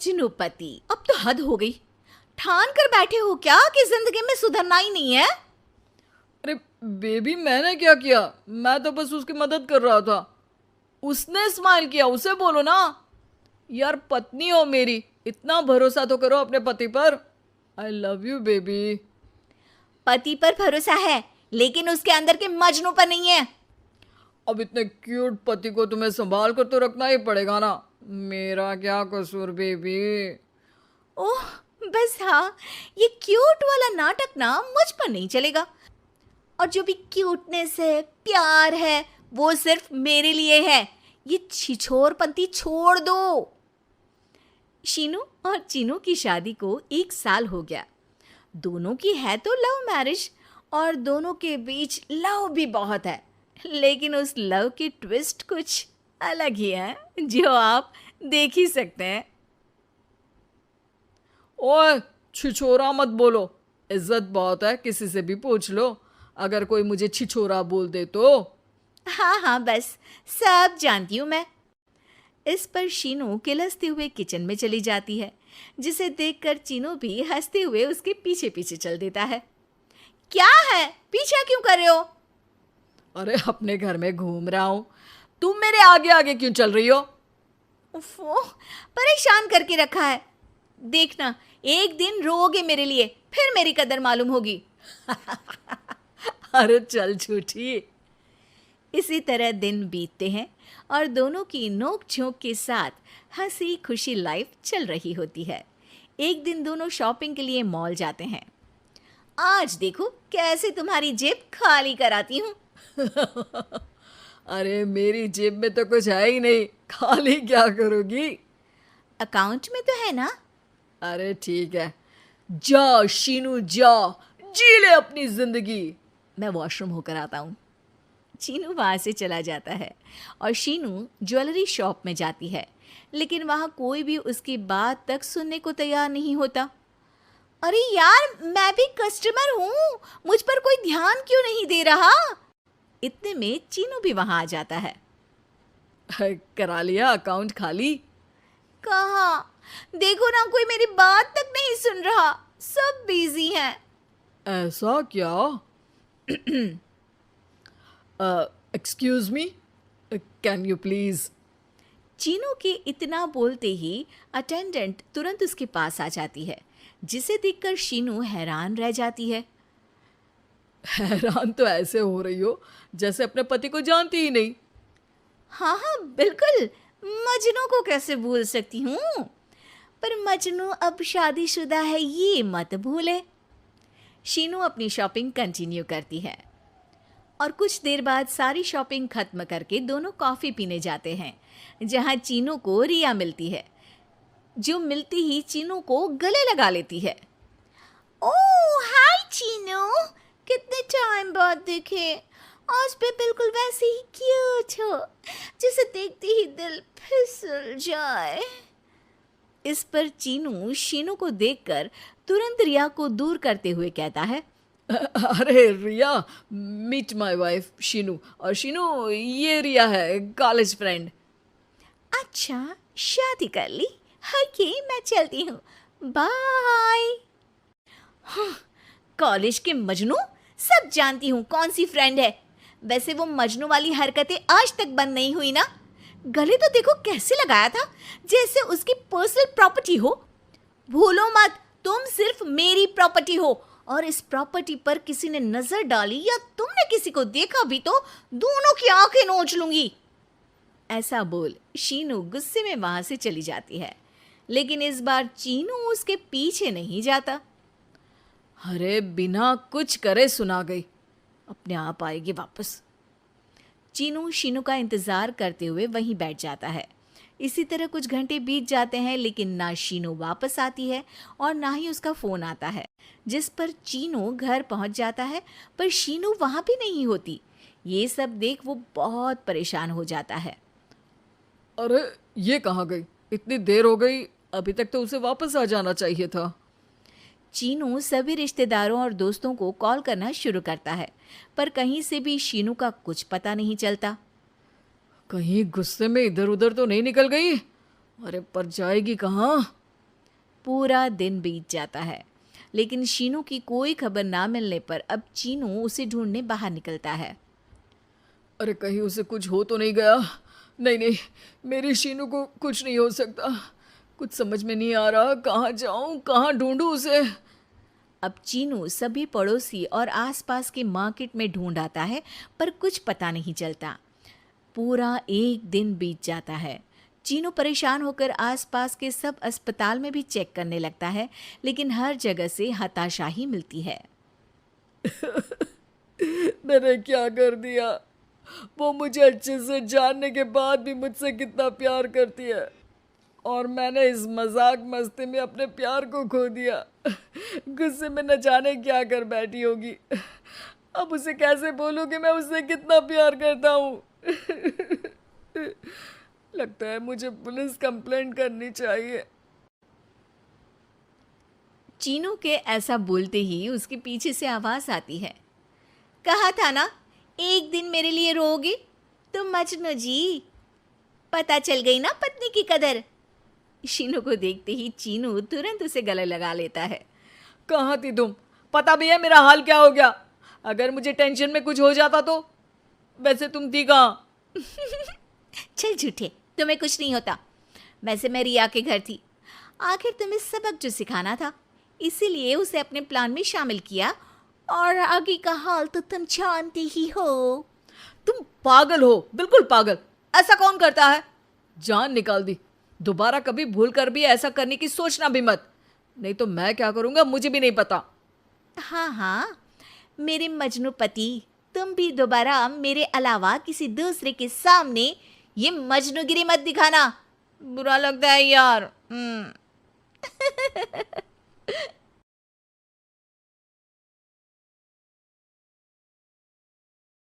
जिनुपति, अब तो हद हो गई। ठान कर बैठे हो क्या कि जिंदगी में सुधरना ही नहीं है? अरे बेबी, मैंने क्या किया? मैं तो बस उसकी मदद कर रहा था। उसने स्माइल किया, उसे बोलो ना। यार, पत्नी हो मेरी, इतना भरोसा तो करो अपने पति पर। I love you baby. पति पर भरोसा है, लेकिन उसके अंदर के मजनू पर नहीं है। अब इतने क्यूट पति को तुम्हें संभाल कर तो रखना ही पड़ेगा ना। मेरा क्या कसूर बेबी। ओह, बस हाँ, ये क्यूट वाला नाटक ना मुझ पर नहीं चलेगा। और जो भी क्यूटनेस है, प्यार है, वो सिर्फ मेरे लिए है। ये छिछोरपंती छोड़ दो। शीनू और चीनू की शादी को 1 साल हो गया। दोनों की है तो लव मैरिज, और दोनों के बीच लव भी बहुत है। लेकिन उस लव की ट्विस्ट कुछ अलग ही है, जो आप देख ही सकते हैं। ओए, छिछोरा मत बोलो। इज्जत बहुत है, किसी से भी पूछ लो। अगर कोई मुझे छिछोरा बोल दे तो। हाँ हाँ, बस सब जानती हूँ मैं। इस पर शीनू किलसते हुए किचन में चली जाती है, जिसे देखकर चीनू भी हंसते हुए उसके पीछे पीछे चल देता है। क्या है, पीछा क्यों कर रहे हो? अरे, अपने घर में घूम रहा हूं। तुम मेरे आगे आगे क्यों चल रही हो? उफ़ो, परेशान करके रखा है। देखना, एक दिन रोओगे मेरे लिए, फिर मेरी कदर मालूम होगी। अरे चल झूठी। इसी तरह दिन बीतते हैं और दोनों की नोक झोंक के साथ हंसी खुशी लाइफ चल रही होती है। एक दिन दोनों शॉपिंग के लिए मॉल जाते हैं। आज देखो कैसे तुम्हारी जेब खाली कराती हूँ। अरे, मेरी जेब में तो कुछ है ही नहीं, खाली क्या करोगी? अकाउंट में तो है ना? अरे ठीक है, जा शीनू जा, जी ले अपनी जिंदगी। मैं वॉशरूम होकर आता हूँ। चीनू वहाँ से चला जाता है और शीनू ज्वेलरी शॉप में जाती है, लेकिन वहाँ कोई भी उसकी बात तक सुनने को तैयार नहीं होता। अरे यार, मैं भी कस्टमर हूँ, मुझ पर कोई ध्यान क्यों नहीं दे रहा? इतने में चीनू भी वहाँ आ जाता है। करा लिया अकाउंट खाली? कहाँ? देखो ना, कोई मेरी बात तक नहीं सुन रहा, सब बिजी हैं। ऐसा क्या? Excuse me, can you please? Chinu के इतना बोलते ही अटेंडेंट तुरंत उसके पास आ जाती है, जिसे देखकर शीनू हैरान रह जाती है। हैरान तो ऐसे हो रही हो जैसे अपने पति को जानती ही नहीं। हाँ हाँ, बिल्कुल, मजनू को कैसे भूल सकती हूँ? पर मजनू अब शादीशुदा है, ये मत भूले। शीनू अपनी शॉपिंग कंटिन्यू करती है और कुछ देर बाद सारी शॉपिंग खत्म करके दोनों कॉफ़ी पीने जाते हैं, जहाँ चीनू को रिया मिलती है, जो मिलती ही चीनू को गले लगा लेती है। ओह हाय चीनू, कितने टाइम बाद देखे। आज पे बिल्कुल वैसे ही क्यूट हो, जिसे देखते ही दिल फिसल जाए। इस पर चीनू शीनू को देखकर तुरंत रिया को दूर करते हुए कहता है। अरे रिया, मीट माय वाइफ शीनू। और शीनू, ये रिया है, कॉलेज फ्रेंड। अच्छा, शादी कर ली? ओके, मैं चलती हूँ, बाय। कॉलेज के मजनू, सब जानती हूँ कौन सी फ्रेंड है। वैसे वो मजनू वाली हरकतें आज तक बंद नहीं हुई ना। गले तो देखो कैसे लगाया था, जैसे उसकी पर्सनल प्रॉपर्टी हो। भूलो मत, तुम सिर्फ मेरी प्रॉपर्टी हो, और इस प्रॉपर्टी पर किसी ने नजर डाली या तुमने किसी को देखा भी तो दोनों की आंखें नोच लूंगी। ऐसा बोल शीनू गुस्से में वहां से चली जाती है, लेकिन इस बार चीनू उसके पीछे नहीं जाता। अरे, बिना कुछ करे सुना गई, अपने आप आएगी वापस। चीनू शीनू का इंतजार करते हुए वहीं बैठ जाता है। इसी तरह कुछ घंटे बीत जाते हैं, लेकिन ना शीनू वापस आती है और ना ही उसका फोन आता है, जिस पर चीनू घर पहुंच जाता है, पर शीनू वहां भी नहीं होती। ये सब देख वो बहुत परेशान हो जाता है। अरे, ये कहाँ गई? इतनी देर हो गई, अभी तक तो उसे वापस आ जाना चाहिए था। चीनू सभी रिश्तेदारों और दोस्तों को कॉल करना शुरू करता है, पर कहीं से भी शीनू का कुछ पता नहीं चलता। कहीं गुस्से में इधर उधर तो नहीं निकल गई? अरे, पर जाएगी कहाँ? पूरा दिन बीत जाता है, लेकिन शीनू की कोई खबर ना मिलने पर अब चीनू उसे ढूंढने बाहर निकलता है। अरे कहीं उसे कुछ हो तो नहीं गया। नहीं नहीं, मेरी शीनू को कुछ नहीं हो सकता। कुछ समझ में नहीं आ रहा, कहाँ जाऊँ, कहाँ ढूंढूं उसे। अब चीनू सभी पड़ोसी और आसपास के मार्केट में ढूंढ आता है, पर कुछ पता नहीं चलता। पूरा एक दिन बीत जाता है। चीनू परेशान होकर आसपास के सब अस्पताल में भी चेक करने लगता है, लेकिन हर जगह से हताशा ही मिलती है। मैंने क्या कर दिया? वो मुझे अच्छे से जानने के बाद भी मुझसे कितना प्यार करती है, और मैंने इस मजाक मस्ती में अपने प्यार को खो दिया। गुस्से में न जाने क्या कर बैठी होगी। अब उसे कैसे बोलूं कि मैं उससे कितना प्यार करता हूँ। लगता है मुझे पुलिस कंप्लेंट करनी चाहिए। चीनू के ऐसा बोलते ही उसके पीछे से आवाज आती है। कहा था ना, एक दिन मेरे लिए रोओगी तुम मजनू जी। पता चल गई ना पत्नी की कदर। शीनू को देखते ही चीनू तुरंत उसे गले लगा लेता है। कहाँ थी तुम? पता भी है मेरा हाल क्या हो गया? अगर मुझे टेंशन में कुछ हो जाता तो? वैसे तुम थी कहाँ? चल झूठे, तुम्हें कुछ नहीं होता। वैसे मैं रिया के घर थी। आखिर तुम्हें सबक जो सिखाना था, इसीलिए उसे अपने प्लान में शामिल किया, और आगे का हाल तो तुम जानते ही हो। तुम पागल हो, बिल्कुल पागल। ऐसा कौन करता है? जान निकाल दी। दोबारा कभी भूल कर भी ऐसा करने की सोचना भी मत, नहीं तो मैं क्या करूंगा मुझे भी नहीं पता। हाँ हाँ, मेरे मजनू पति, तुम भी दोबारा मेरे अलावा किसी दूसरे के सामने ये मजनूगिरी मत दिखाना। बुरा लगता है यार।